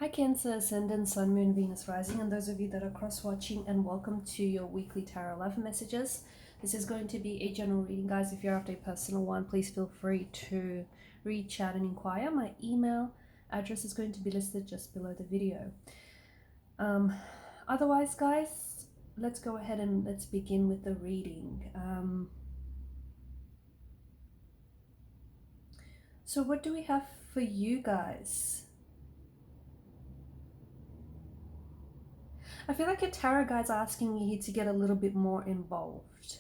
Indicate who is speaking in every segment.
Speaker 1: Hi Cancer, Ascendant, Sun, Moon, Venus, Rising, and those of you that are cross-watching, and welcome to your weekly Tarot Love Messages. This is going to be a general reading, guys. If you're after a personal one, please feel free to reach out and inquire. My email address is going to be listed just below the video. Otherwise, guys, let's go ahead and let's begin with the reading. So what do we have for you guys? I feel like your tarot guide's asking you to get a little bit more involved,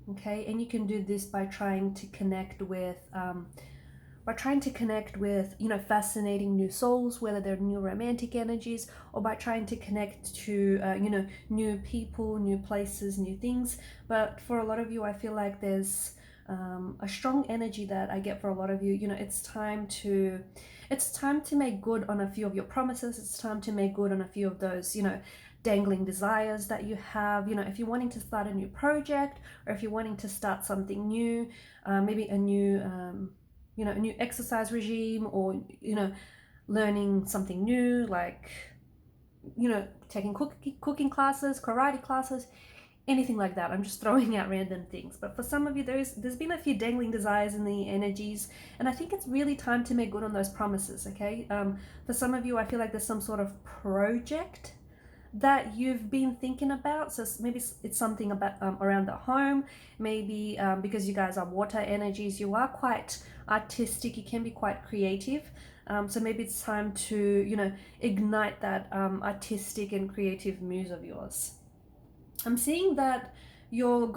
Speaker 1: okay? And you can do this by trying to connect with, fascinating new souls, whether they're new romantic energies, or by trying to connect to, new people, new places, new things. But for a lot of you, I feel like there's a strong energy that I get for a lot of you. It's time to make good on a few of your promises. It's time to make good on a few of those, dangling desires that you have. If you're wanting to start a new project, or if you're wanting to start something new, maybe a new a new exercise regime, or learning something new, like taking cooking classes, karate classes, anything like that. I'm just throwing out random things. But for some of you, there's been a few dangling desires in the energies, and I think it's really time to make good on those promises, okay? For some of you, I feel like there's some sort of project that you've been thinking about. So maybe it's something about around the home, maybe because you guys are water energies, you are quite artistic, you can be quite creative. So maybe it's time to ignite that artistic and creative muse of yours. I'm seeing that you're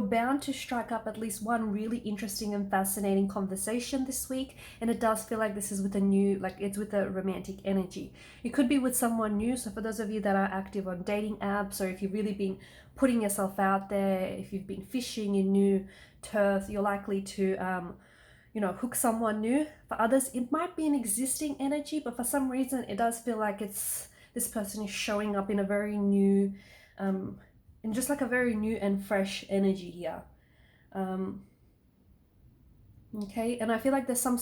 Speaker 1: bound to strike up at least one really interesting and fascinating conversation this week, and it does feel like this is with it's with a romantic energy. It could be with someone new. So for those of you that are active on dating apps, or if you've really been putting yourself out there, if you've been fishing in new turf, you're likely to hook someone new. For others, it might be an existing energy, but for some reason it does feel like this person is showing up in a very new in just like a very new and fresh energy here. Okay, and I feel like there's some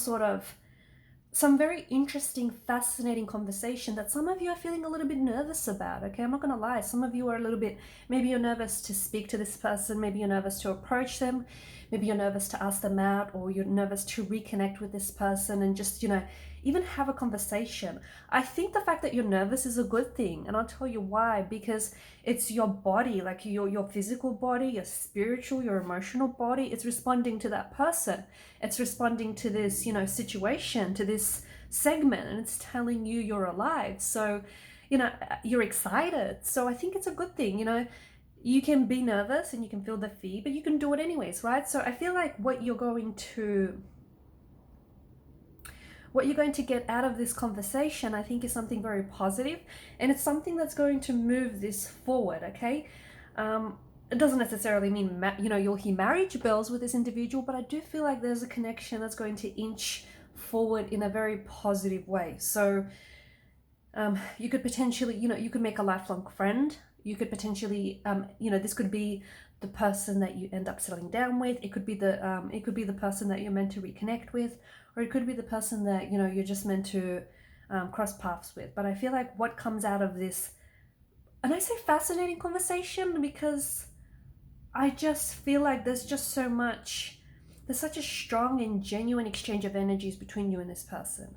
Speaker 1: very interesting, fascinating conversation that some of you are feeling a little bit nervous about, okay? I'm not gonna lie, some of you are a little bit, maybe you're nervous to speak to this person, maybe you're nervous to approach them, maybe you're nervous to ask them out, or you're nervous to reconnect with this person and just, even have a conversation. I think the fact that you're nervous is a good thing, and I'll tell you why. Because it's your body, like your physical body, your spiritual, your emotional body, it's responding to that person. It's responding to this, situation, to this segment, and it's telling you you're alive. So, you're excited. So I think it's a good thing, You can be nervous and you can feel the fear, but you can do it anyways, right? So I feel like what you're going to get out of this conversation, I think, is something very positive, and it's something that's going to move this forward, okay? It doesn't necessarily mean, you'll hear marriage bells with this individual, but I do feel like there's a connection that's going to inch forward in a very positive way. So you could potentially, you could make a lifelong friend. You could potentially, this could be the person that you end up settling down with. It could be the person that you're meant to reconnect with, or it could be the person that you're just meant to cross paths with. But I feel like what comes out of this, and I say fascinating conversation because I just feel like there's such a strong and genuine exchange of energies between you and this person.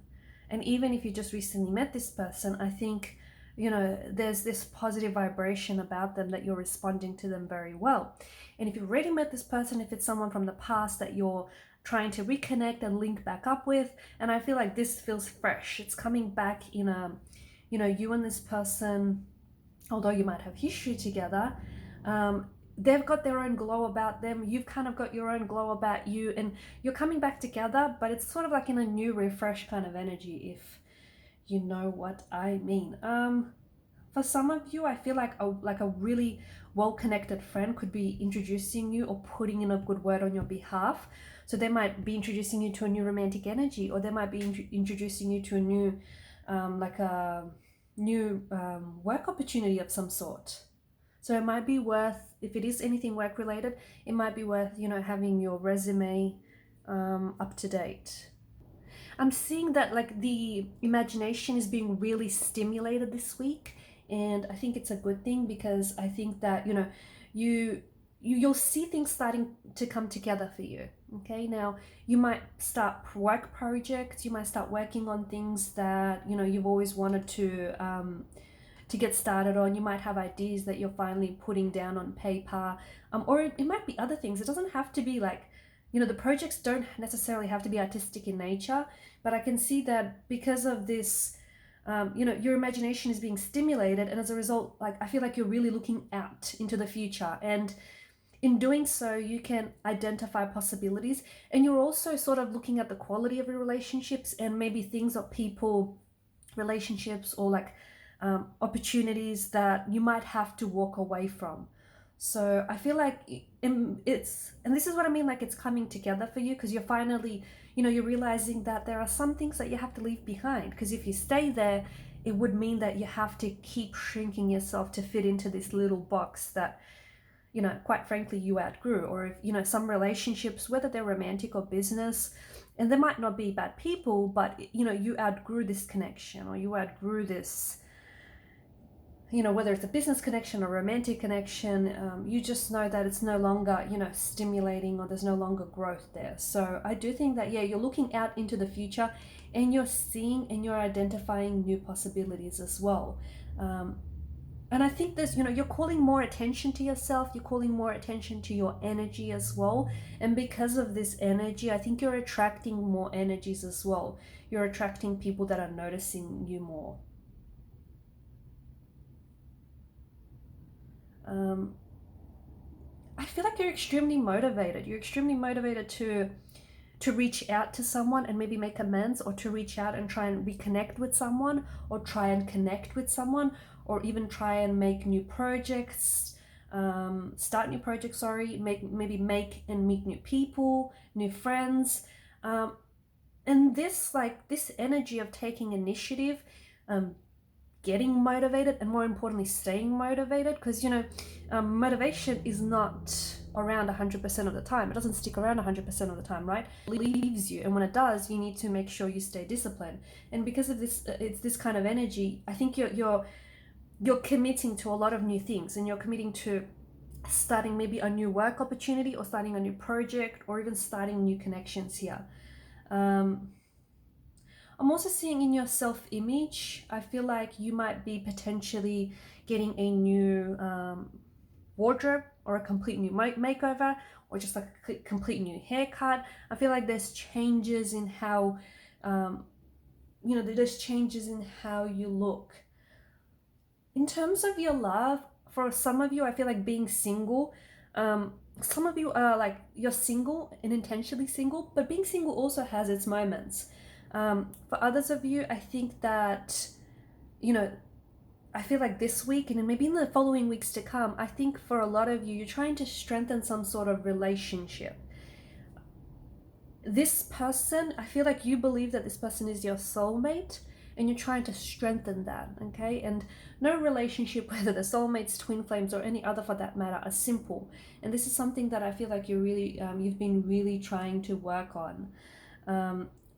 Speaker 1: And even if you just recently met this person, I think there's this positive vibration about them that you're responding to them very well. And if you've already met this person, if it's someone from the past that you're trying to reconnect and link back up with, and I feel like this feels fresh. It's coming back in a, you and this person, although you might have history together, they've got their own glow about them. You've kind of got your own glow about you, and you're coming back together, but it's sort of like in a new, refresh kind of energy, if you know what I mean. For some of you, I feel like a really well-connected friend could be introducing you or putting in a good word on your behalf. So they might be introducing you to a new romantic energy, or they might be introducing you to a new, work opportunity of some sort. So it might be worth, if it is anything work related, it might be worth, having your resume up to date. I'm seeing that like the imagination is being really stimulated this week, and I think it's a good thing, because I think that, you know, you'll see things starting to come together for you. Okay, now you might start work projects, you might start working on things that, you know, you've always wanted to get started on. You might have ideas that you're finally putting down on paper, or it might be other things. It doesn't have to be like, you know, the projects don't necessarily have to be artistic in nature, but I can see that because of this, you know, your imagination is being stimulated, and as a result, like, I feel like you're really looking out into the future, and in doing so, you can identify possibilities, and you're also sort of looking at the quality of your relationships, and maybe things of people, relationships, or like opportunities that you might have to walk away from. So I feel like it's, and this is what I mean, like it's coming together for you, because you're finally, you know, you're realizing that there are some things that you have to leave behind, because if you stay there, it would mean that you have to keep shrinking yourself to fit into this little box that, you know, quite frankly, you outgrew. Or if, you know, some relationships, whether they're romantic or business, and they might not be bad people, but, you know, you outgrew this connection, or you outgrew this, you know, whether it's a business connection or romantic connection, you just know that it's no longer, you know, stimulating, or there's no longer growth there. So I do think that, yeah, you're looking out into the future, and you're seeing and you're identifying new possibilities as well. And I think there's, you know, you're calling more attention to yourself, you're calling more attention to your energy as well. And because of this energy, I think you're attracting more energies as well. You're attracting people that are noticing you more. I feel like you're extremely motivated. You're extremely motivated to reach out to someone and maybe make amends, or to reach out and try and reconnect with someone, or try and connect with someone, or even try and make new projects, start new projects, sorry, maybe make and meet new people, new friends. And this, like, this energy of taking initiative, getting motivated, and more importantly staying motivated, because, you know, motivation is not around 100% of the time. It doesn't stick around 100% of the time, right? It leaves you, and when it does, you need to make sure you stay disciplined. And because of this, it's this kind of energy, I think you're committing to a lot of new things, and you're committing to starting maybe a new work opportunity, or starting a new project, or even starting new connections here. I'm also seeing in your self-image, I feel like you might be potentially getting a new wardrobe, or a complete new makeover, or just like a complete new haircut. I feel like there's changes in how, you know, there's changes in how you look. In terms of your love, for some of you, I feel like being single, some of you are like, you're single and intentionally single, but being single also has its moments. For others of you, I think that, you know, I feel like this week and maybe in the following weeks to come, I think for a lot of you, you're trying to strengthen some sort of relationship. This person, I feel like you believe that this person is your soulmate, and you're trying to strengthen that, okay? And no relationship, whether the soulmates, twin flames, or any other for that matter, are simple. And this is something that I feel like you're really, you've been really trying to work on.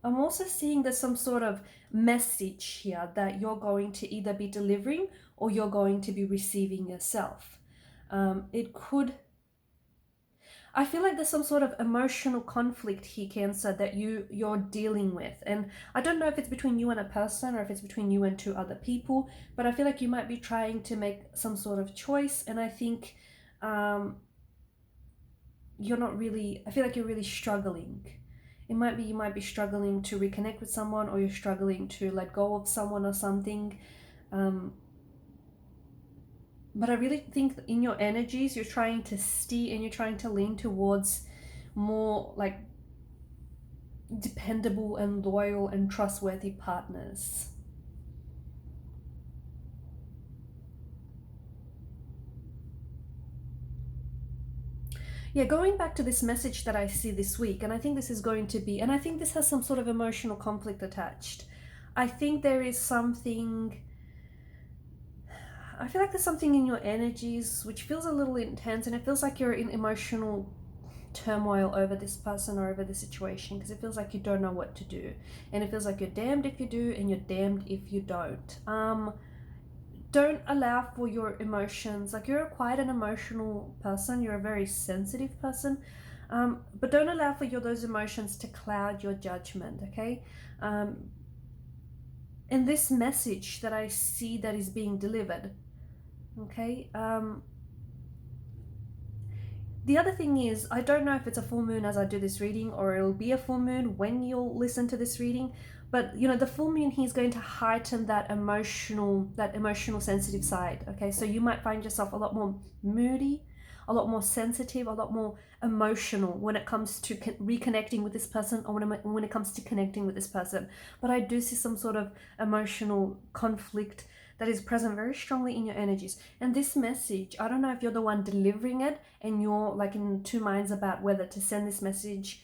Speaker 1: I'm also seeing there's some sort of message here that you're going to either be delivering, or you're going to be receiving yourself. It could, I feel like there's some sort of emotional conflict here, Cancer, that you're dealing with. And I don't know if it's between you and a person, or if it's between you and two other people, but I feel like you might be trying to make some sort of choice. And I think you're not really, I feel like you're really struggling. It might be, you might be struggling to reconnect with someone, or you're struggling to let go of someone or something. But I really think that in your energies, you're trying to steer, and you're trying to lean towards more like dependable and loyal and trustworthy partners. Yeah, going back to this message that I see this week, and I think this is going to be, and I think this has some sort of emotional conflict attached. I think there is something, I feel like there's something in your energies which feels a little intense, and it feels like you're in emotional turmoil over this person or over the situation, because it feels like you don't know what to do, and it feels like you're damned if you do and you're damned if you don't. Don't allow for your emotions, like you're quite an emotional person, you're a very sensitive person, but don't allow for those emotions to cloud your judgment, okay? In this message that I see that is being delivered, okay, the other thing is, I don't know if it's a full moon as I do this reading, or it'll be a full moon when you'll listen to this reading, but you know, the full moon here is going to heighten that emotional sensitive side, okay? So you might find yourself a lot more moody, a lot more sensitive, a lot more emotional when it comes to reconnecting with this person, or when it comes to connecting with this person. But I do see some sort of emotional conflict that is present very strongly in your energies. And this message, I don't know if you're the one delivering it and you're like in two minds about whether to send this message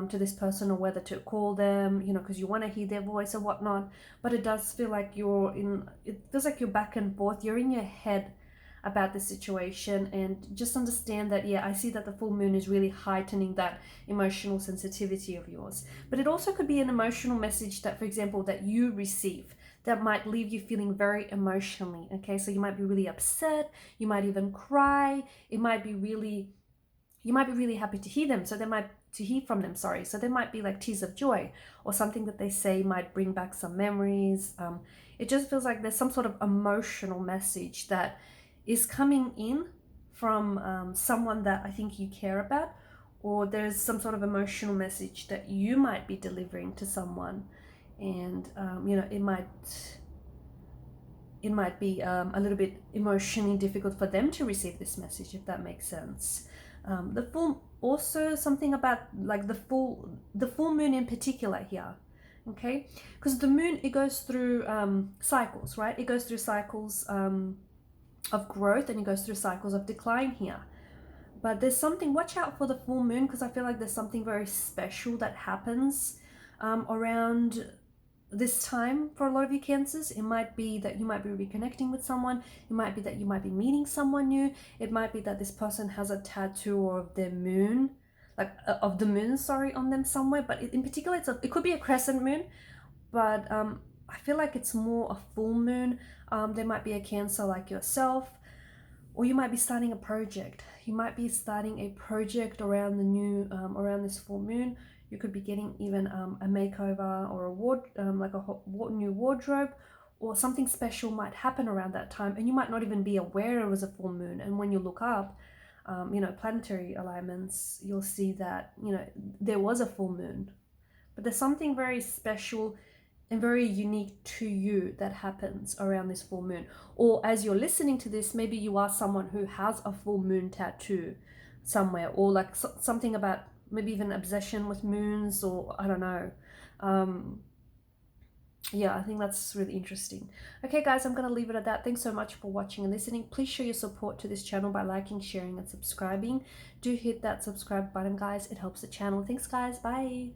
Speaker 1: to this person or whether to call them, you know, because you want to hear their voice or whatnot. But it does feel like it feels like you're back and forth, you're in your head about the situation. And just understand that, yeah, I see that the full moon is really heightening that emotional sensitivity of yours. But it also could be an emotional message that, for example, that you receive that might leave you feeling very emotionally, okay? So you might be really upset, you might even cry, you might be really happy to hear them, to hear from them, sorry. So there might be like tears of joy, or something that they say might bring back some memories. It just feels like there's some sort of emotional message that is coming in from someone that I think you care about, or there's some sort of emotional message that you might be delivering to someone. And you know, it might be a little bit emotionally difficult for them to receive this message, if that makes sense. The full, also something about like the full moon in particular here, okay? Because the moon, it goes through cycles, right? It goes through cycles of growth, and it goes through cycles of decline here. But there's something, watch out for the full moon, because I feel like there's something very special that happens around this time for a lot of you Cancers. It might be that you might be reconnecting with someone, it might be that you might be meeting someone new, it might be that this person has a tattoo of their moon, like of the moon, sorry, on them somewhere. But in particular, it could be a crescent moon, but I feel like it's more a full moon. There might be a Cancer like yourself, or you might be starting a project. You might be starting a project around the new around this full moon. You could be getting even a makeover, or a new wardrobe, or something special might happen around that time, and you might not even be aware it was a full moon. And when you look up, you know, planetary alignments, you'll see that, you know, there was a full moon. But there's something very special and very unique to you that happens around this full moon. Or as you're listening to this, maybe you are someone who has a full moon tattoo somewhere, or like something about maybe even obsession with moons, or I don't know. Yeah, I think that's really interesting. Okay guys, I'm gonna leave it at that. Thanks so much for watching and listening. Please show your support to this channel by liking, sharing, and subscribing. Do hit that subscribe button, guys. It helps the channel. Thanks guys, bye.